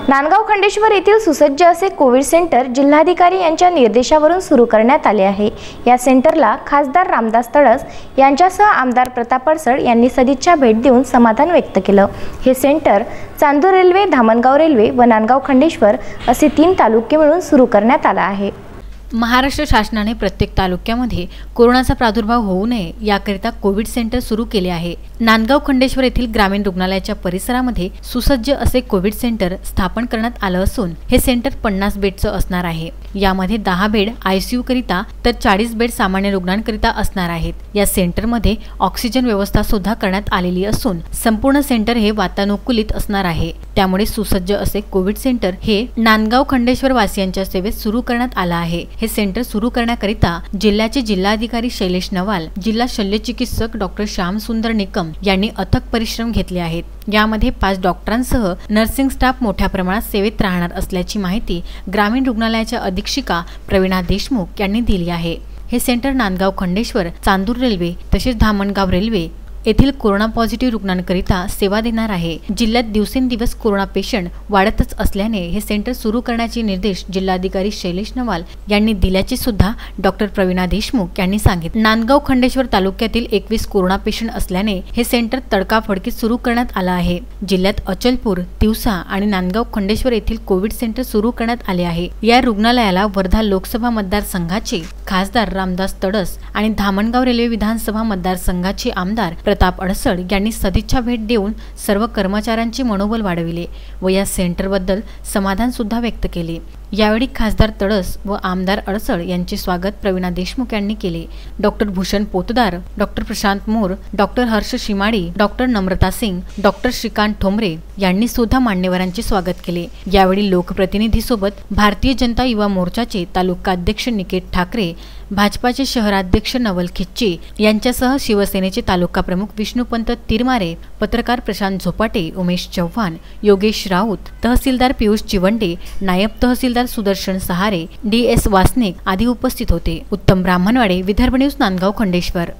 नांदगाव खंडेश्वर येथील सुसज्ज असे कोविड सेंटर जिल्हाधिकारी यांच्या निर्देशावरून सुरू करण्यात आले आहे। या सेंटरला खासदार रामदास तडस यांच्यासह आमदार प्रताप अडसड यांनी सदिच्छा भेट देऊन समाधान व्यक्त केलं। हे centre Chandur railway, Dhamangaon railway व नांदगाव खंडेश्वर असे 3 तालुके मिळून सुरू करण्यात आला आहे। महाराष्ट्र शासनाने प्रत्येक तालुक्यामध्ये कोरोनाचा प्रादुर्भाव होऊ नये याकरिता कोविड सेंटर सुरू केले आहे। नांदगाव खंडेश्वर येथील ग्रामीण रुग्णालयाच्या परिसरामध्ये सुसज्ज असे कोविड सेंटर स्थापन करण्यात आलं असून हे सेंटर 50 बेडचं असणार आहे। यामध्ये 10 बेड ICU करिता तर 40 बेड सामान्य रुग्णांकरिता असणार आहेत। या सेंटरमध्ये ऑक्सिजन व्यवस्था सुद्धा करण्यात आलेली असून संपूर्ण सेंटर हे वातानुकूलित असणार आहे। त्यामुळे सुसज्ज असे कोविड सेंटर हे नांदगाव खंडेश्वर वासियांच्या सेवेत सुरू करण्यात आलं आहे। हे सेंटर सुरू करण्याकरिता जिल्ह्याचे जिल्हाधिकारी शैलेश नवाल, जिल्हा शल्यचिकित्सक डॉक्टर श्याम सुंदर निकम यांनी अथक परिश्रम घेतले आहेत। यामध्ये 5 डॉक्टरांसह नर्सिंग स्टाफ मोठ्या प्रमाणात सेवेत राहणार असल्याची माहिती ग्रामीण रुग्णालयाच्या अधीक्षिका प्रवीणा देशमुख यांनी दिली आहे। हे सेंटर नांदगाव खंडेश्वर, चांदूर रेल्वे तसेच धामणगाव रेल्वे येथील कोरोना पॉझिटिव्ह रुग्णांकरिता सेवा देणार आहे। जिल्ह्यात दिवसेंदिवस कोरोना पेशंट वाढतच असल्याने हे सेंटर सुरू करण्याचे निर्देश जिल्हाधिकारी शैलेश नवाल यांनी दिल्याचे सुद्धा डॉक्टर प्रवीणा देशमुख यांनी सांगितले। नांदगाव खंडेश्वर तालुक्यातील 21 कोरोना पेशंट असल्याने हे सेंटर तडकाफडकी सुरू करण्यात आलं आहे। जिल्ह्यात अचलपूर, तिवसा आणि नांदगाव खंडेश्वर येथील कोविड सेंटर सुरू करण्यात आले आहे। या रुग्णालयाला वर्धा लोकसभा मतदारसंघाचे खासदार रामदास तडस आणि धामणगाव रेल्वे विधानसभा मतदारसंघाचे आमदार प्रताप अडसड यांनी सदिच्छा भेट देऊन सर्व कर्मचाऱ्यांचे मनोबल वाढविले व या सेंटरबद्दल समाधान सुद्धा व्यक्त केले। यावेळी खासदार तडस व आमदार अडसड यांचे स्वागत प्रवीणा देशमुख यांनी केले। डॉक्टर भूषण पोतदार, डॉक्टर प्रशांत मोर, डॉक्टर हर्ष शिमाडी, डॉक्टर नम्रता सिंग, डॉक्टर श्रीकांत ठोंबरे यांनी सुद्धा मान्यवरांचे स्वागत केले। यावेळी लोकप्रतिनिधी सोबत भारतीय जनता युवा मोर्चाचे तालुका अध्यक्ष निकेत ठाकरे, भाजपाचे शहराध्यक्ष नवल खिच्चे यांच्यासह शिवसेनेचे तालुका प्रमुख विष्णुपंत तिरमारे, पत्रकार प्रशांत झोपाटे, उमेश चव्हाण, योगेश राऊत, तहसीलदार पियुष चिवंडे, नायब तहसीलदार सुदर्शन सहारे, DS वासनिक आदी उपस्थित होते। उत्तम ब्राह्मणवाडे, विदर्भ न्यूज, नांदगाव खंडेश्वर।